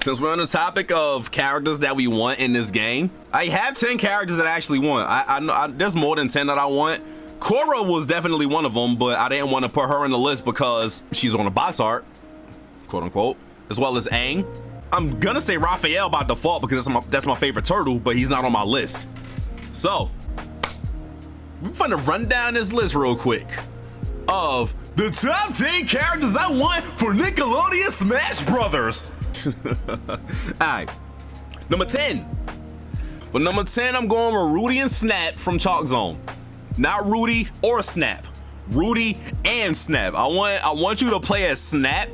Since we're on the topic of characters that we want in this game, I have 10 characters that I actually want. There's more than 10 that I want. Cora was definitely one of them, but I didn't want to put her in the list because she's on the box art, quote unquote, as well as Aang. I'm gonna say Raphael by default because that's my favorite turtle, but he's not on my list. So we're gonna run down this list real quick of the top 10 characters I want for Nickelodeon Smash Brothers. Alright, number 10. For number 10, I'm going with Rudy and Snap from Chalk Zone. Not Rudy or Snap. Rudy and Snap. I want you to play as Snap,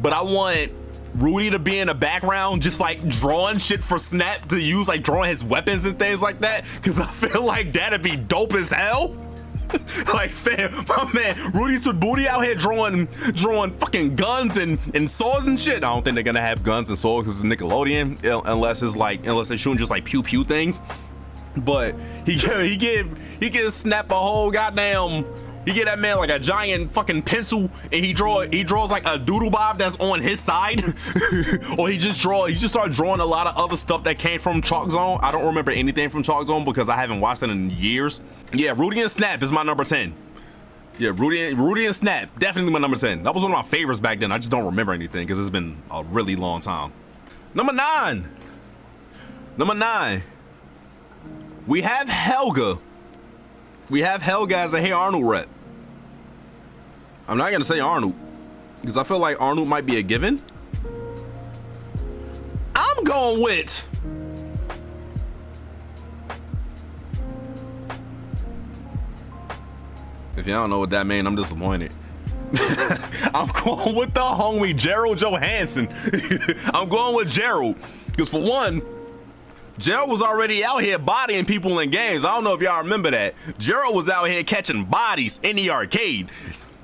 but I want Rudy to be in the background just like drawing shit for Snap to use, like drawing his weapons and things like that, because I feel like that'd be dope as hell. Like, fam, my man Rudy Booty out here drawing fucking guns and swords and shit. I don't think they're gonna have guns and swords because it's Nickelodeon, unless they're shooting just like pew pew things. But he can snap a whole goddamn. He get that man like a giant fucking pencil and he draws like a doodle bob that's on his side. Or he just started drawing a lot of other stuff that came from Chalk Zone. I don't remember anything from Chalk Zone because I haven't watched it in years. Yeah, Rudy and Snap is my number 10. Yeah, Rudy and Snap, definitely my number 10. That was one of my favorites back then. I just don't remember anything because it's been a really long time. Number 9. We have Helga. We have Helga as a Hey Arnold rep. I'm not gonna say Arnold because I feel like Arnold might be a given. I'm going with if y'all don't know what that means, I'm disappointed. I'm going with the homie Gerald Johansson. I'm going with Gerald because for one, Gerald was already out here bodying people in games. I don't know if y'all remember that. Gerald was out here catching bodies in the arcade.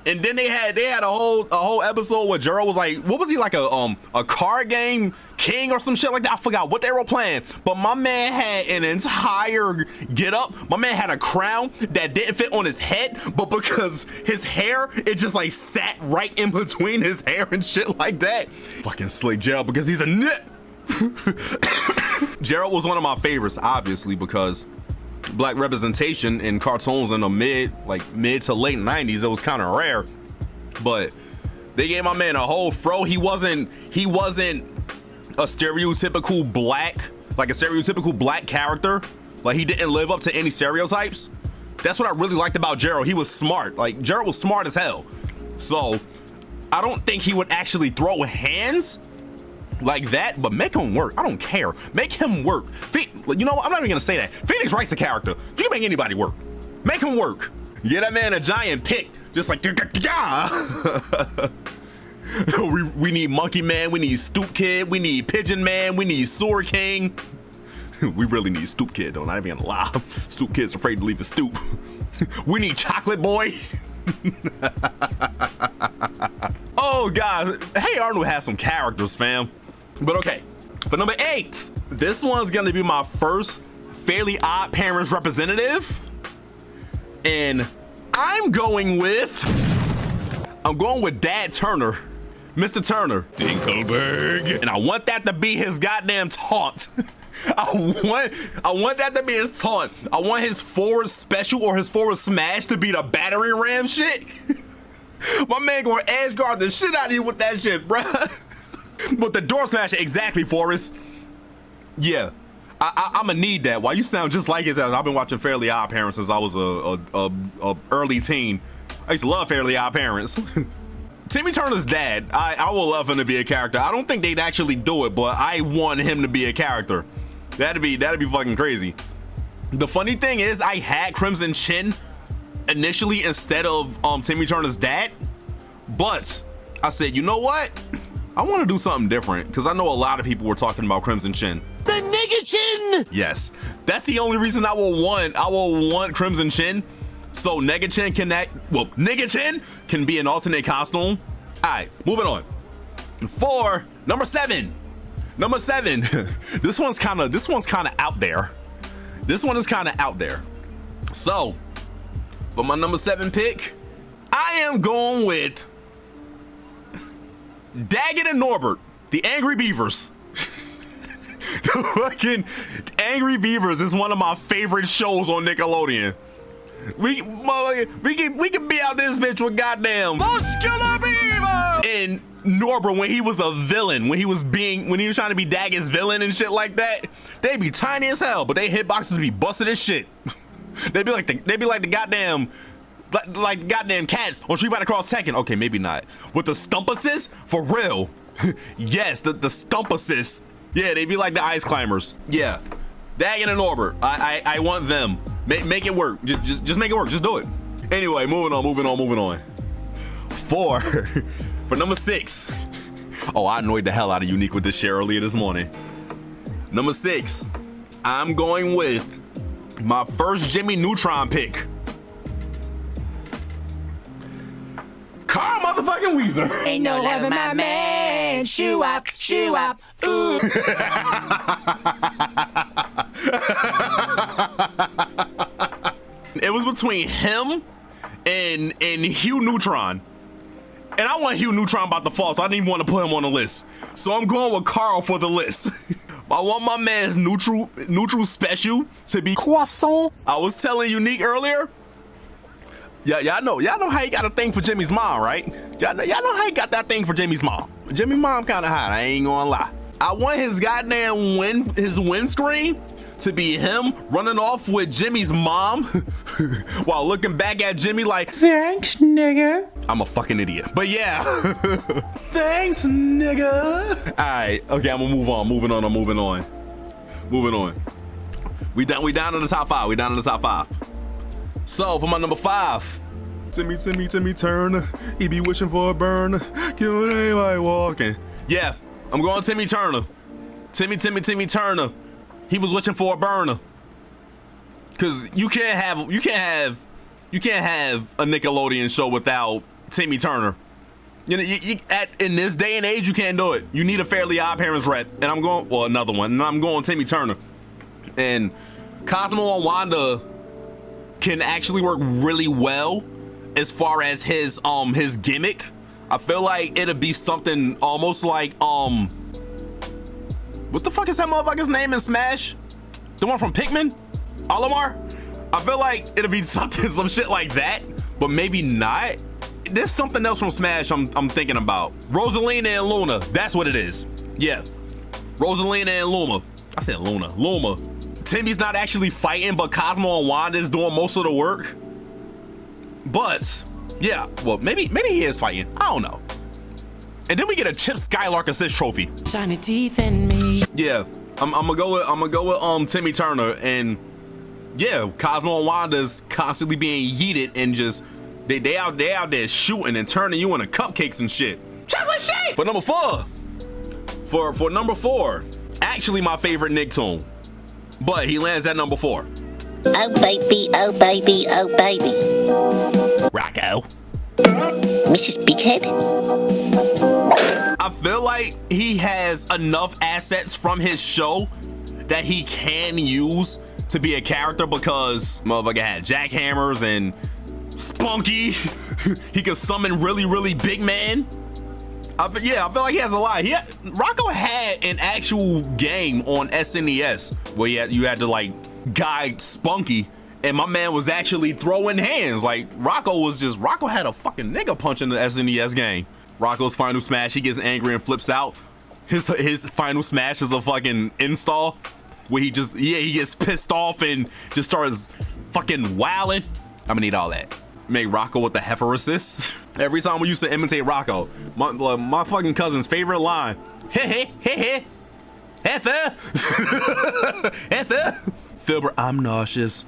And then they had a whole episode where Gerald was like, what was he, like a card game king or some shit like that? I forgot what they were playing. But my man had an entire get up. My man had a crown that didn't fit on his head, but because his hair, it just like sat right in between his hair and shit like that. Fucking slick Gerald because he's a nit. Gerald was one of my favorites, obviously, because black representation in cartoons in the mid to late 90s, it was kind of rare. But they gave my man a whole fro. He wasn't a stereotypical black character. Like, he didn't live up to any stereotypes. That's what I really liked about Gerald. He was smart. Like, Gerald was smart as hell. So I don't think he would actually throw hands like that, but make him work. I don't care. Make him work. You know what? I'm not even gonna say that. Phoenix Wright's a character. You can make anybody work. Make him work. Get that man a giant pick. Just like, we need Monkey Man. We need Stoop Kid. We need Pigeon Man. We need Sword King. We really need Stoop Kid, though. Not even gonna lie. Stoop Kid's afraid to leave his stoop. We need Chocolate Boy. Oh, guys. Hey Arnold has some characters, fam. But okay, for number 8, this one's gonna be my first Fairly Odd Parents representative, and I'm going with Dad Turner, Mr. Turner, Dinkelberg, and I want that to be his goddamn taunt. I want that to be his taunt. I want his forward special or his forward smash to be the battering ram shit. My man gonna edge guard the shit out of you with that shit, bruh. But the door smasher, exactly, Forrest. Yeah, I'ma need that. Why you sound just like his ass? I've been watching Fairly Odd Parents since I was a early teen. I used to love Fairly Odd Parents. Timmy Turner's dad, I would love him to be a character. I don't think they'd actually do it, but I want him to be a character. That'd be fucking crazy. The funny thing is, I had Crimson Chin initially instead of Timmy Turner's dad, but I said, you know what? I want to do something different because I know a lot of people were talking about Crimson Chin. The nigga chin! Yes, that's the only reason I will want Crimson Chin. So Nigga Chin can be an alternate costume. All right, moving on. For number 7. This one's kind of out there. This one is kind of out there. So for my number 7 pick, I am going with Daggett and Norbert, the Angry Beavers. Fucking Angry Beavers is one of my favorite shows on Nickelodeon. We can be out this bitch with goddamn Muscular Beaver and Norbert when he was a villain, when he was trying to be Daggett villain and shit like that. They be tiny as hell, but they hitboxes be busted as shit. They be like the goddamn cats on Street Fighter Cross Tekken. Okay, maybe not. With the stump assist, for real. Yes, the stump assist. Yeah, they be like the ice climbers. Yeah, Daggett and Norbert. I want them. Make it work. Just make it work. Just do it. Anyway, moving on. 4 for number 6. Oh, I annoyed the hell out of Unique with this share earlier this morning. Number 6, I'm going with my first Jimmy Neutron pick. Carl motherfucking Wheezer. Ain't no loving my man. Shoe up, ooh. It was between him and Hugh Neutron. And I want Hugh Neutron about to fall, so I didn't even want to put him on the list. So I'm going with Carl for the list. I want my man's neutral special to be croissant. I was telling Unique earlier. Yeah, y'all know how he got a thing for Jimmy's mom, right? Y'all know how he got that thing for Jimmy's mom. Jimmy's mom kind of hot, I ain't gonna lie. I want his goddamn windscreen to be him running off with Jimmy's mom while looking back at Jimmy like, thanks, nigga. I'm a fucking idiot. But yeah. Thanks, nigga. All right, okay, I'm gonna move on. Moving on. We down to the top 5. So for my number 5, Timmy Turner. He be wishing for a burn. Killing anybody walking. Yeah, I'm going Timmy Turner. Timmy Turner. He was wishing for a burner. Cause you can't have a Nickelodeon show without Timmy Turner. You know, in this day and age, you can't do it. You need a Fairly Odd Parents rep, and I'm going another one. And I'm going Timmy Turner. And Cosmo and Wanda can actually work really well as far as his gimmick. I feel like it'll be something almost like what the fuck is that motherfucker's name in Smash? The one from Pikmin? Olimar? I feel like it'll be some shit like that, but maybe not. There's something else from Smash I'm thinking about. Rosalina and Luna, that's what it is. Yeah, Rosalina and Luma. I said Luma. Timmy's not actually fighting, but Cosmo and Wanda is doing most of the work. But yeah, well, maybe he is fighting. I don't know. And then we get a Chip Skylark assist trophy. Shiny teeth in me. Yeah, I'm gonna go with Timmy Turner, and yeah, Cosmo and Wanda's constantly being yeeted and just they out there shooting and turning you into cupcakes and shit. Chocolate shake. For number 4, for number 4, actually my favorite Nicktoon, but he lands at number 4. Oh baby, oh baby, oh baby. Rocco. Mrs. Bighead. I feel like he has enough assets from his show that he can use to be a character, because motherfucker had jackhammers and Spunky. He can summon really big man. I feel like he has a lot. Rocco had an actual game on SNES where you had to like guide Spunky, and my man was actually throwing hands. Like Rocco had a fucking nigga punch in the SNES game. Rocco's final smash, he gets angry and flips out. His final smash is a fucking install where he gets pissed off and just starts fucking wilding. I'm gonna need all that. Make Rocco with the heifer assist. Every time we used to imitate Rocco, my fucking cousin's favorite line, heifer. Heifer. Filbert, I'm nauseous.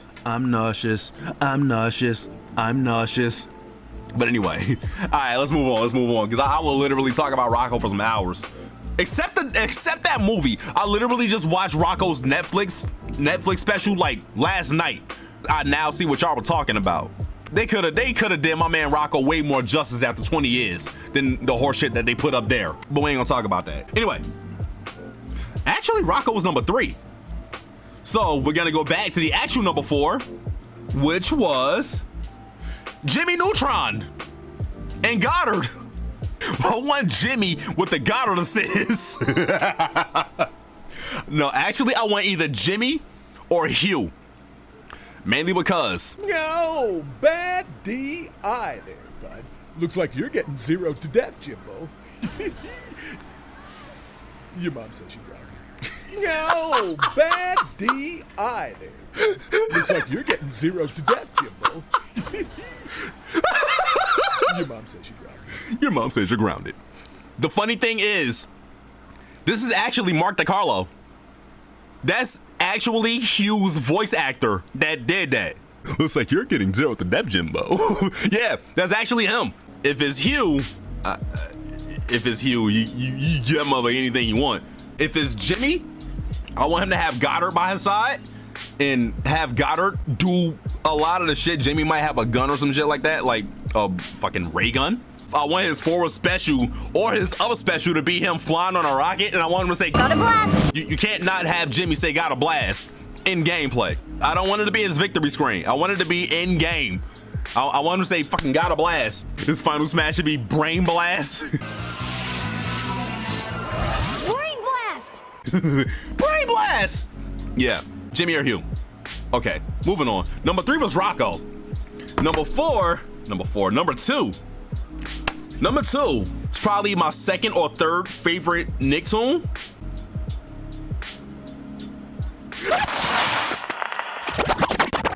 But anyway, all right, let's move on, because I will literally talk about Rocco for some hours. Except that movie. I literally just watched Rocco's Netflix special like last night. I now see what y'all were talking about. They could have did my man Rocco way more justice after 20 years than the horseshit that they put up there. But we ain't gonna talk about that. Anyway, actually Rocco was number 3. So we're gonna go back to the actual number 4, which was Jimmy Neutron and Goddard. I want Jimmy with the Goddard assist. No, actually, I want either Jimmy or Hugh. Mainly because. No, bad DI there, bud. Looks like you're getting 0 to death, Jimbo. Your mom says you grounded. No, bad DI there. Bud. Looks like you're getting 0 to death, Jimbo. Your mom says you grounded. Your mom says you're grounded. The funny thing is, this is actually Mark DiCarlo. That's actually Hugh's voice actor that did that. Looks like you're getting 0 to death, Jimbo. Yeah, that's actually him. If it's Hugh, you get him over anything you want. If it's Jimmy, I want him to have Goddard by his side and have Goddard do a lot of the shit. Jimmy might have a gun or some shit like that, like a fucking ray gun. I want his forward special or his other special to be him flying on a rocket, and I want him to say, "Gotta blast." You can't not have Jimmy say, "Gotta blast" in gameplay. I don't want it to be his victory screen. I want it to be in game. I want him to say, "Fucking gotta blast." His final smash should be Brain Blast. Brain blast! Brain Blast! Yeah, Jimmy or Hugh. Okay, moving on. Number 3 was Rocco. Number two is probably my second or third favorite Nicktoon.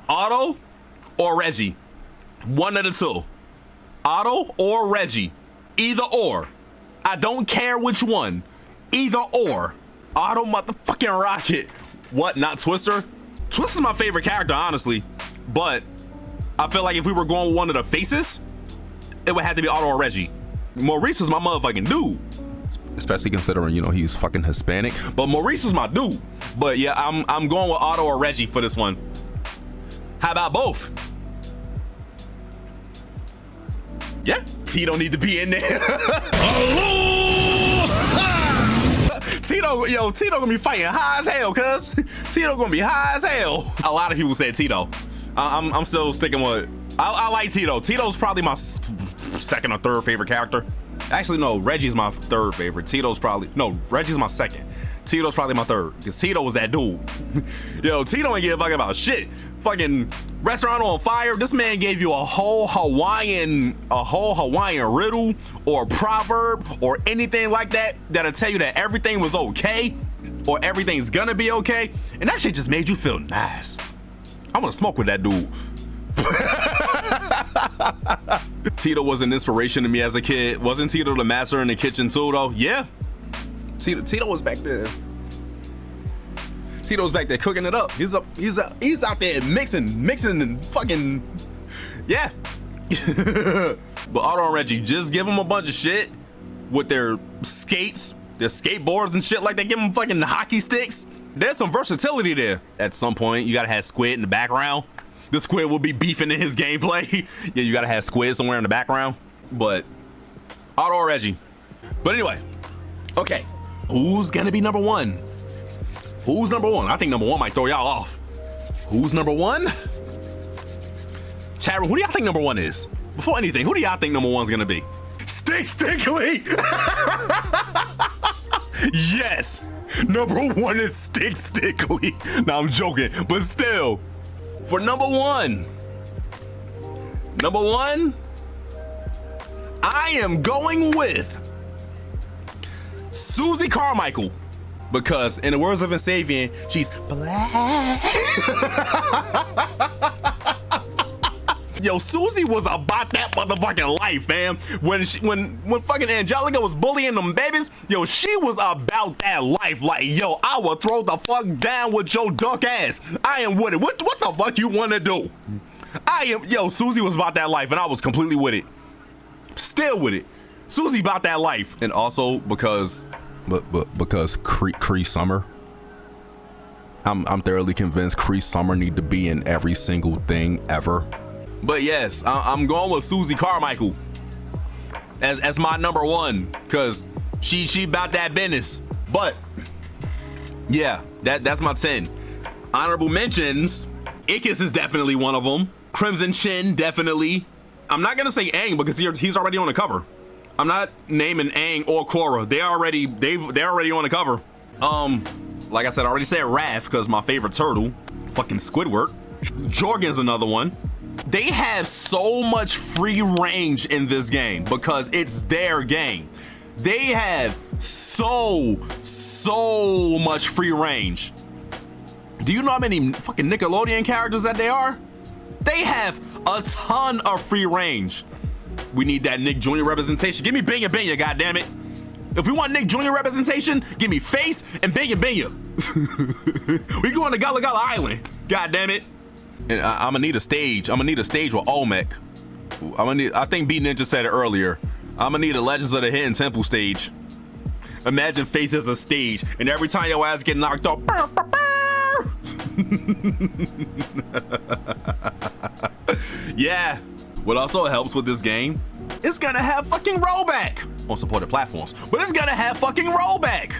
Otto or Reggie. One of the two. Otto or Reggie. Either or. I don't care which one. Either or. Otto motherfucking Rocket. What, not Twister? Twister's my favorite character, honestly. But I feel like if we were going with one of the faces, it would have to be Otto or Reggie. Maurice is my motherfucking dude. Especially considering, you know, he's fucking Hispanic. But Maurice is my dude. But yeah, I'm going with Otto or Reggie for this one. How about both? Yeah, Tito need to be in there. Tito gonna be fighting high as hell, cuz. Tito gonna be high as hell. A lot of people said Tito. I'm still sticking with, I like Tito. Tito's probably my second or third favorite character. Actually, no, Reggie's my third favorite. Reggie's my second. Tito's probably my third, because Tito was that dude. Yo, Tito ain't give a fuck about shit. Fucking restaurant on fire. This man gave you a whole Hawaiian riddle or proverb or anything like that that'll tell you that everything was okay or everything's gonna be okay, and that shit just made you feel nice. I want to smoke with that dude. Tito was an inspiration to me as a kid. Wasn't Tito the master in the kitchen too, though? Yeah. Tito was back there. Tito's back there cooking it up. He's out there mixing and fucking, yeah. But Otto and Reggie, just give them a bunch of shit with their skates, their skateboards and shit like that. Give them fucking hockey sticks. There's some versatility there. At some point, you gotta have Squid in the background. The Squid will be beefing in his gameplay. Yeah, you gotta have Squid somewhere in the background. But Otto or Reggie. But anyway, okay, who's gonna be number 1? Who's number 1? I think number 1 might throw y'all off. Who's number 1? Chat room, who do y'all think number 1 is? Before anything, who do y'all think number 1's gonna be? Stickly! Yes! Number 1 is Stickly. Now I'm joking, but still. For number 1, I am going with Susie Carmichael. Because in the words of Insavian, she's black. Yo, Susie was about that motherfucking life, fam. When fucking Angelica was bullying them babies, yo, she was about that life. Like, yo, I will throw the fuck down with your duck ass. I am with it. What the fuck you wanna do? Susie was about that life, and I was completely with it. Still with it. Susie about that life. And also because Cree Summer, I'm thoroughly convinced Cree Summer need to be in every single thing ever. But yes, I'm going with Susie Carmichael as my number 1, because she about that business. But yeah, that's my 10. Honorable mentions, Ickis is definitely one of them. Crimson Chin, definitely. I'm not gonna say Aang because he's already on the cover. I'm not naming Aang or Korra. They're already on the cover. Like I said, I already said Raph because my favorite turtle. Fucking Squidward. Jorgen's another one. They have so much free range in this game because it's their game. They have so much free range. Do you know how many fucking Nickelodeon characters that they are? They have a ton of free range. We need that Nick Jr. representation. Give me Benya Benya, goddammit. If we want Nick Jr. representation, give me Face and Benya Benya. We going to Gullah Gullah Island, goddammit. And I'm gonna need a stage. I'm gonna need a stage with Olmec. I think B Ninja said it earlier. I'm gonna need a Legends of the Hidden Temple stage. Imagine Face as a stage, and every time your ass get knocked off. Yeah. What also helps with this game, it's gonna have fucking rollback on supported platforms, but it's gonna have fucking rollback.